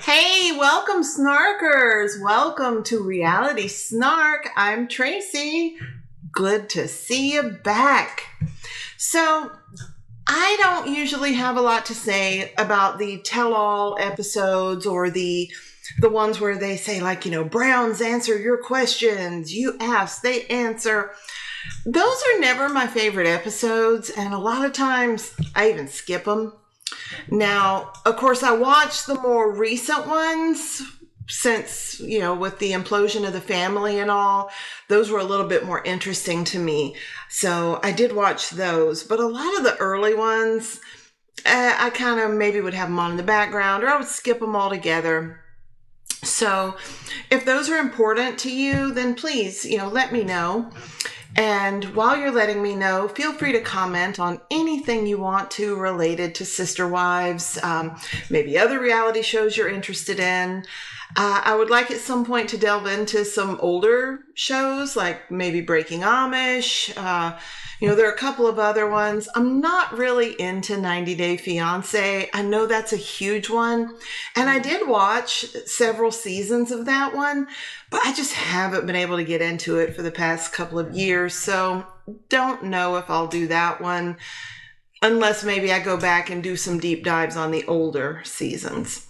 Hey, welcome, Snarkers. Welcome to Reality Snark. I'm Tracy. Good to see you back. So, I don't usually have a lot to say about the tell-all episodes or the ones where they say Browns answer your questions, you ask, they answer. Those are never my favorite episodes, and a lot of times I even skip them. Now, of course, I watched the more recent ones since, with the implosion of the family and all, those were a little bit more interesting to me. So I did watch those, but a lot of the early ones, I kind of maybe would have them on in the background or I would skip them altogether. So if those are important to you, then please, let me know. And while you're letting me know, feel free to comment on anything you want to related to Sister Wives, maybe other reality shows you're interested in. I would like at some point to delve into some older shows, like maybe Breaking Amish. There are a couple of other ones. I'm not really into 90 Day Fiancé. I know that's a huge one. And I did watch several seasons of that one, but I just haven't been able to get into it for the past couple of years. So don't know if I'll do that one unless maybe I go back and do some deep dives on the older seasons.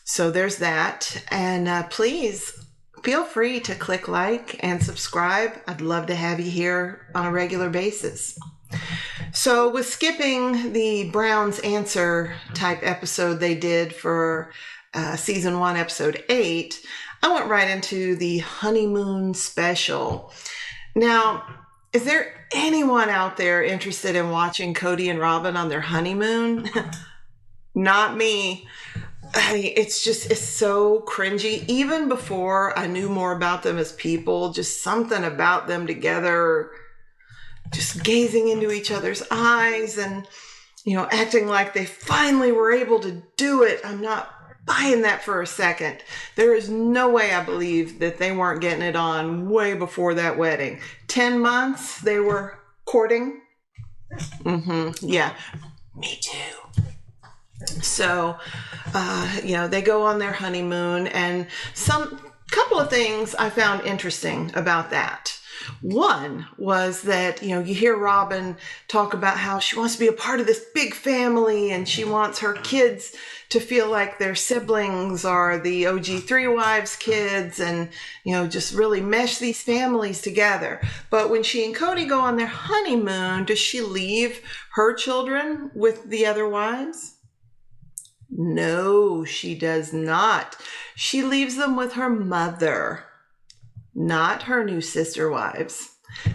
So there's that. And please feel free to click like and subscribe. I'd love to have you here on a regular basis. So with skipping the Browns Answer type episode they did for season 1, episode 8, I went right into the honeymoon special. Now, is there anyone out there interested in watching Cody and Robin on their honeymoon? Not me. It's so cringy. Even before I knew more about them as people, just something about them together, just gazing into each other's eyes and, acting like they finally were able to do it. I'm not buying that for a second. There is no way I believe that they weren't getting it on way before that wedding. 10 months they were courting. Yeah, me too. So, they go on their honeymoon, and couple of things I found interesting about that. One was that, you hear Robin talk about how she wants to be a part of this big family and she wants her kids to feel like their siblings are the OG Three Wives kids and, just really mesh these families together. But when she and Cody go on their honeymoon, does she leave her children with the other wives? No, she does not. She leaves them with her mother, not her new sister wives.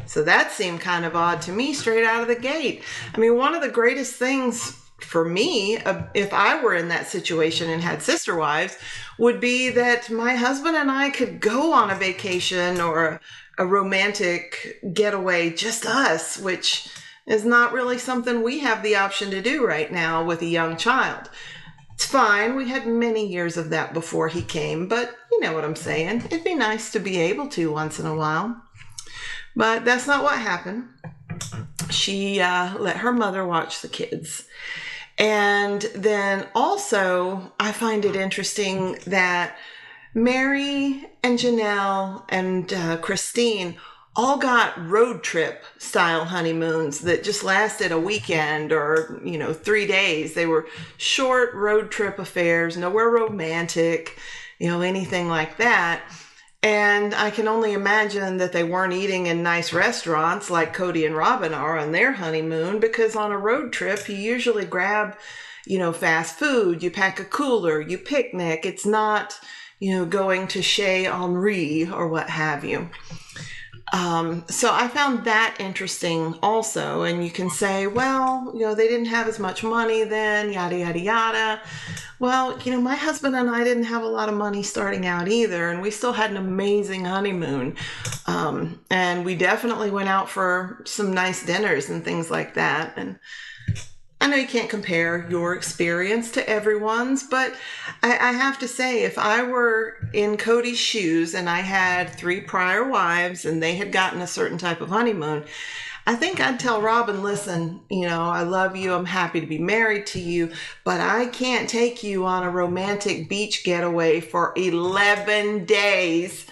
So that seemed kind of odd to me straight out of the gate. I mean, one of the greatest things for me, if I were in that situation and had sister wives, would be that my husband and I could go on a vacation or a romantic getaway, just us, which is not really something we have the option to do right now with a young child. It's fine. We had many years of that before he came, but you know what I'm saying. It'd be nice to be able to once in a while. But that's not what happened. She let her mother watch the kids. And then also, I find it interesting that Mary and Janelle and Christine all got road trip style honeymoons that just lasted a weekend or, 3 days. They were short road trip affairs, nowhere romantic, anything like that. And I can only imagine that they weren't eating in nice restaurants like Cody and Robin are on their honeymoon, because on a road trip, you usually grab, fast food, you pack a cooler, you picnic. It's not, going to Chez Henri or what have you. So I found that interesting also. And you can say, well, they didn't have as much money then, yada, yada, yada. Well, my husband and I didn't have a lot of money starting out either. And we still had an amazing honeymoon. And we definitely went out for some nice dinners and things like that. And I know you can't compare your experience to everyone's, but I have to say, if I were in Cody's shoes and I had 3 prior wives and they had gotten a certain type of honeymoon, I think I'd tell Robin, listen, I love you. I'm happy to be married to you, but I can't take you on a romantic beach getaway for 11 days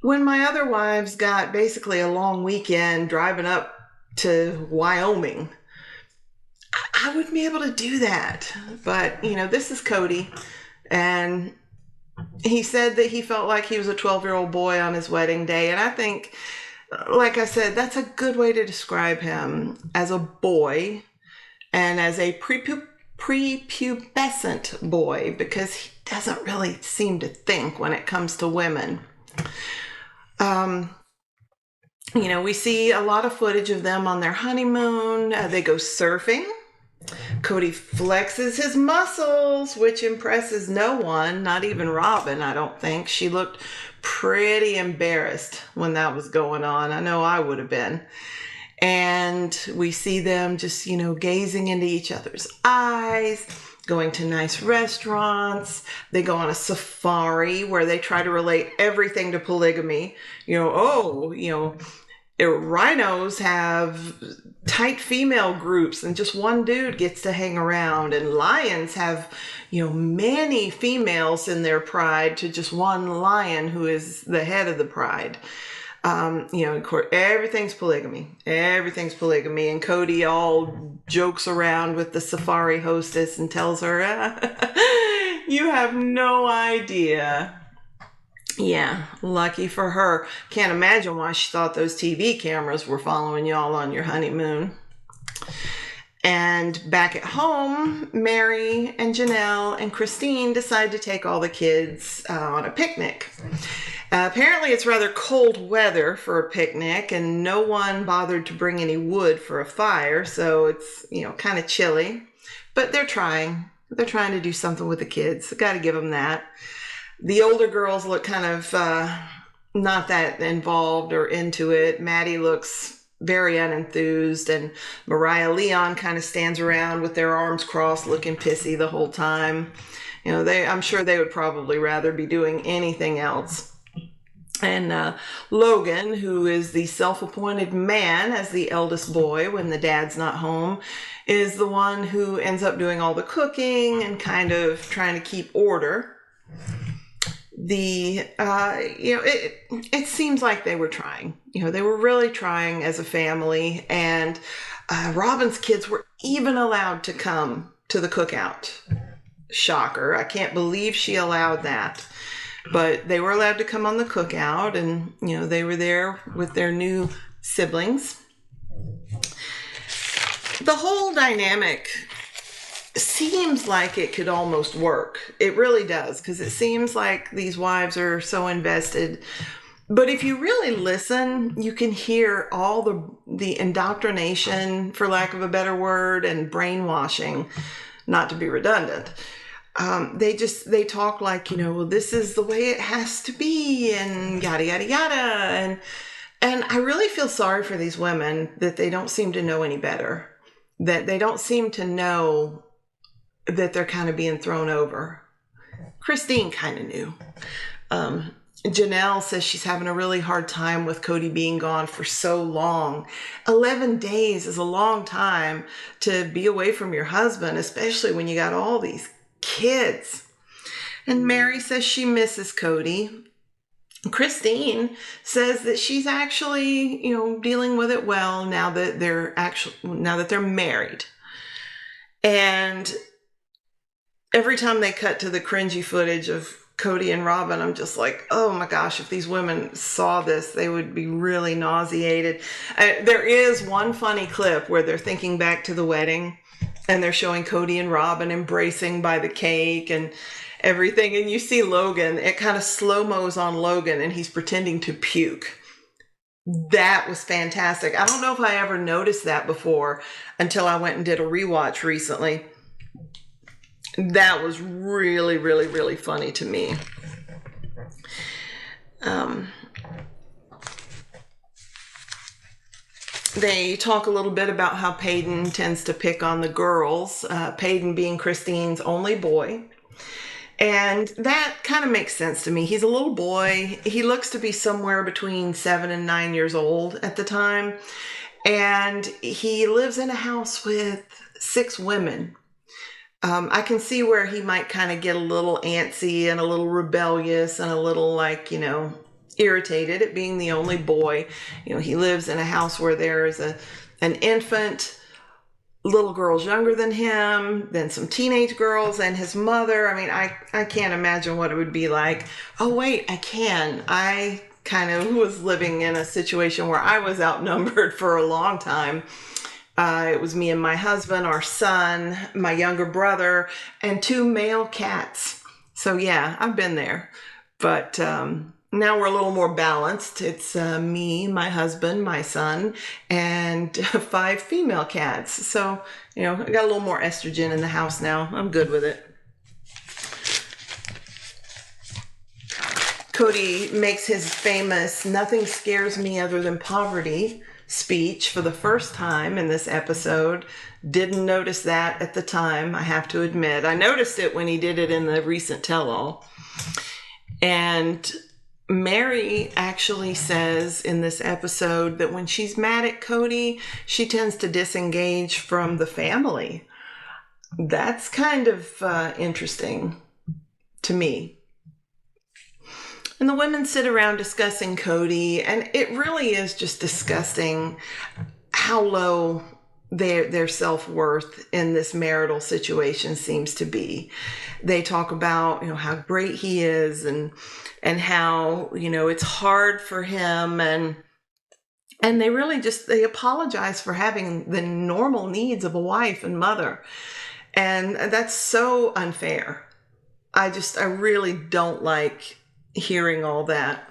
when my other wives got basically a long weekend driving up to Wyoming. I wouldn't be able to do that. But, this is Cody. And he said that he felt like he was a 12-year-old boy on his wedding day. And I think, like I said, that's a good way to describe him, as a boy and as a prepubescent boy, because he doesn't really seem to think when it comes to women. We see a lot of footage of them on their honeymoon. They go surfing. Cody flexes his muscles, which impresses no one, not even Robin, I don't think. She looked pretty embarrassed when that was going on. I know I would have been. And we see them just, gazing into each other's eyes, going to nice restaurants. They go on a safari where they try to relate everything to polygamy. Rhinos have tight female groups and just one dude gets to hang around, and lions have many females in their pride to just one lion who is the head of the pride. Of course, everything's polygamy, and Cody all jokes around with the safari hostess and tells her, you have no idea. Yeah, lucky for her. Can't imagine why she thought those TV cameras were following y'all on your honeymoon. And back at home, Mary and Janelle and Christine decide to take all the kids on a picnic. Apparently it's rather cold weather for a picnic, and no one bothered to bring any wood for a fire, so it's, kind of chilly. But they're trying. They're trying to do something with the kids. Got to give them that. The older girls look kind of not that involved or into it. Maddie looks very unenthused, and Mariah Leon kind of stands around with their arms crossed looking pissy the whole time. I'm sure they would probably rather be doing anything else. And Logan, who is the self-appointed man as the eldest boy when the dad's not home, is the one who ends up doing all the cooking and kind of trying to keep order. It seems like they were trying. They were really trying as a family, and Robin's kids were even allowed to come to the cookout. Shocker. I can't believe she allowed that. But they were allowed to come on the cookout, and, they were there with their new siblings. The whole dynamic seems like it could almost work. It really does, because it seems like these wives are so invested. But if you really listen, you can hear all the indoctrination, for lack of a better word, and brainwashing, not to be redundant. They talk like, well, this is the way it has to be, and yada, yada, yada. And I really feel sorry for these women that they don't seem to know any better, that they don't seem to know that they're kind of being thrown over. Christine kind of knew. Janelle says she's having a really hard time with Cody being gone for so long. 11 days is a long time to be away from your husband, especially when you got all these kids. And Mary says she misses Cody. Christine says that she's actually, dealing with it well now that they're married. And every time they cut to the cringy footage of Cody and Robin, I'm just like, oh my gosh, if these women saw this, they would be really nauseated. There is one funny clip where they're thinking back to the wedding, and they're showing Cody and Robin embracing by the cake and everything. And you see Logan, it kind of slow-mos on Logan, and he's pretending to puke. That was fantastic. I don't know if I ever noticed that before until I went and did a rewatch recently. That was really, really, really funny to me. They talk a little bit about how Peyton tends to pick on the girls, Peyton being Christine's only boy. And that kind of makes sense to me. He's a little boy. He looks to be somewhere between 7 and 9 years old at the time. And he lives in a house with 6 women. I can see where he might kind of get a little antsy and a little rebellious and a little irritated at being the only boy. He lives in a house where there is an infant, little girls younger than him, then some teenage girls, and his mother. I mean, I can't imagine what it would be like. Oh, wait, I can. I kind of was living in a situation where I was outnumbered for a long time. It was me and my husband, our son, my younger brother, and 2 male cats. So yeah, I've been there. But now we're a little more balanced. It's me, my husband, my son, and 5 female cats. So, I got a little more estrogen in the house now. I'm good with it. Cody makes his famous "nothing scares me other than poverty" speech for the first time in this episode. Didn't notice that at the time, I have to admit. I noticed it when he did it in the recent tell-all. And Mary actually says in this episode that when she's mad at Cody, she tends to disengage from the family. That's kind of interesting to me. And the women sit around discussing Cody, and it really is just disgusting how low their self-worth in this marital situation seems to be. They talk about, how great he is and how, it's hard for him, and they really they apologize for having the normal needs of a wife and mother. And that's so unfair. I really don't like hearing all that.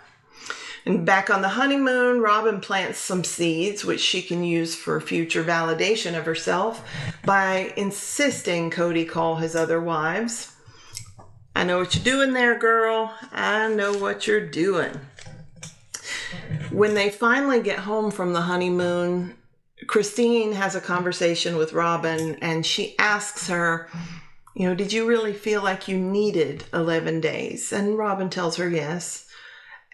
And back on the honeymoon, Robin plants some seeds, which she can use for future validation of herself by insisting Cody call his other wives. I know what you're doing there, girl. I know what you're doing. When they finally get home from the honeymoon, Christine has a conversation with Robin, and she asks her, did you really feel like you needed 11 days? And Robin tells her yes.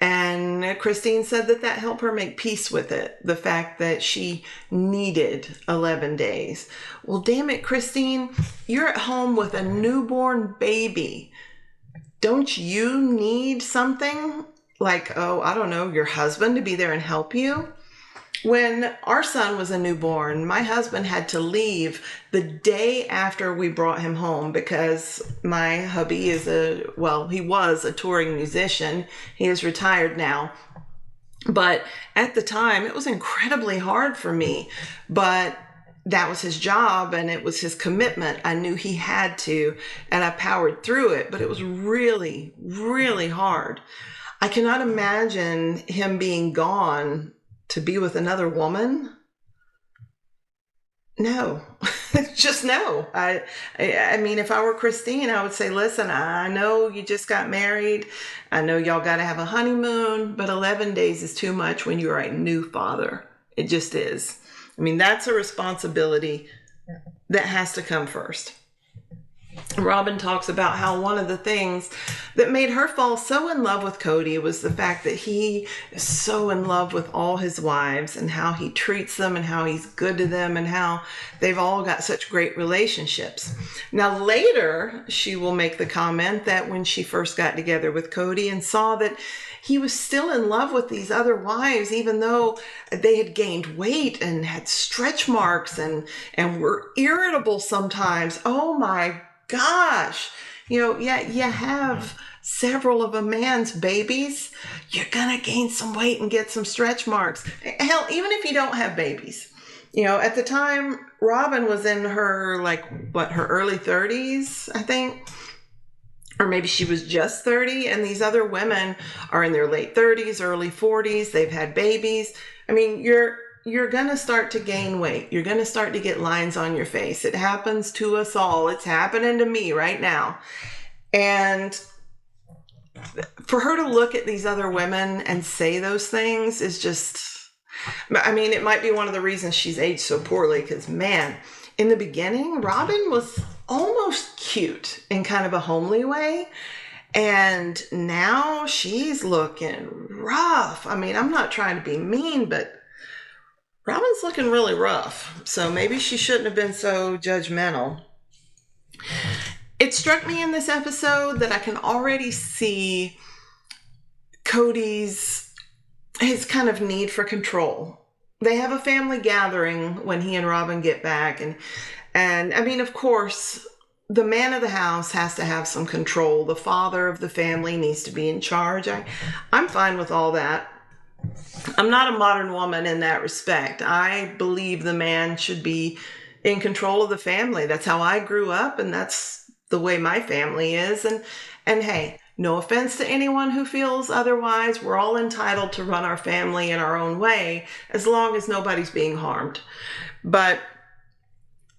And Christine said that helped her make peace with it, the fact that she needed 11 days. Well, damn it, Christine, you're at home with a newborn baby. Don't you need something like, I don't know, your husband to be there and help you? When our son was a newborn, my husband had to leave the day after we brought him home because my hubby he was a touring musician. He is retired now. But at the time, it was incredibly hard for me. But that was his job and it was his commitment. I knew he had to, and I powered through it. But it was really, really hard. I cannot imagine him being gone to be with another woman. No, just no. I mean, if I were Christine, I would say, listen, I know you just got married. I know y'all got to have a honeymoon, but 11 days is too much when you're a new father. It just is. I mean, that's a responsibility that has to come first. Robin talks about how one of the things that made her fall so in love with Cody was the fact that he is so in love with all his wives and how he treats them and how he's good to them and how they've all got such great relationships. Now later, she will make the comment that when she first got together with Cody and saw that he was still in love with these other wives, even though they had gained weight and had stretch marks and were irritable sometimes. Oh my gosh, you have several of a man's babies, you're gonna gain some weight and get some stretch marks. Hell, even if you don't have babies. At the time, Robin was in her, her early 30s, I think. Or maybe she was just 30, and these other women are in their late 30s, early 40s. They've had babies. I mean, you're going to start to gain weight. You're going to start to get lines on your face. It happens to us all. It's happening to me right now. And for her to look at these other women and say those things is just, I mean, it might be one of the reasons she's aged so poorly because, man, in the beginning, Robin was almost cute in kind of a homely way. And now she's looking rough. I mean, I'm not trying to be mean, but Robin's looking really rough, so maybe she shouldn't have been so judgmental. It struck me in this episode that I can already see Cody's his kind of need for control. They have a family gathering when he and Robin get back, and I mean, of course, the man of the house has to have some control. The father of the family needs to be in charge. I'm fine with all that. I'm not a modern woman in that respect. I believe the man should be in control of the family. That's how I grew up, and that's the way my family is. And hey, no offense to anyone who feels otherwise. We're all entitled to run our family in our own way as long as nobody's being harmed. But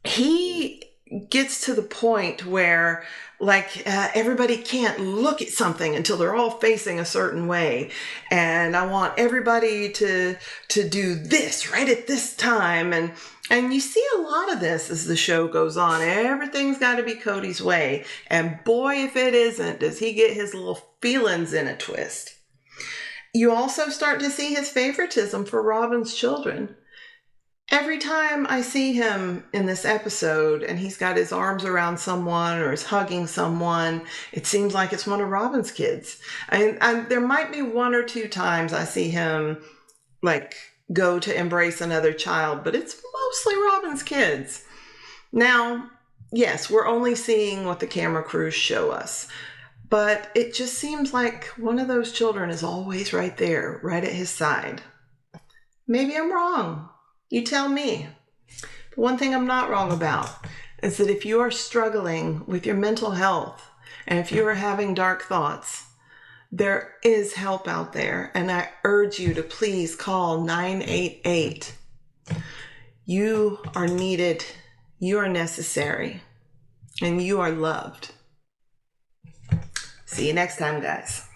he gets to the point where everybody can't look at something until they're all facing a certain way, and I want everybody to do this right at this time, and you see a lot of this as the show goes on. Everything's got to be Cody's way, and boy, if it isn't, does he get his little feelings in a twist. You also start to see his favoritism for Robin's children. Every time I see him in this episode and he's got his arms around someone or is hugging someone, it seems like it's one of Robin's kids. There might be one or two times I see him go to embrace another child, but it's mostly Robin's kids. Now, yes, we're only seeing what the camera crews show us, but it just seems like one of those children is always right there, right at his side. Maybe I'm wrong. You tell me. But one thing I'm not wrong about is that if you are struggling with your mental health and if you are having dark thoughts, there is help out there. And I urge you to please call 988. You are needed. You are necessary. And you are loved. See you next time, guys.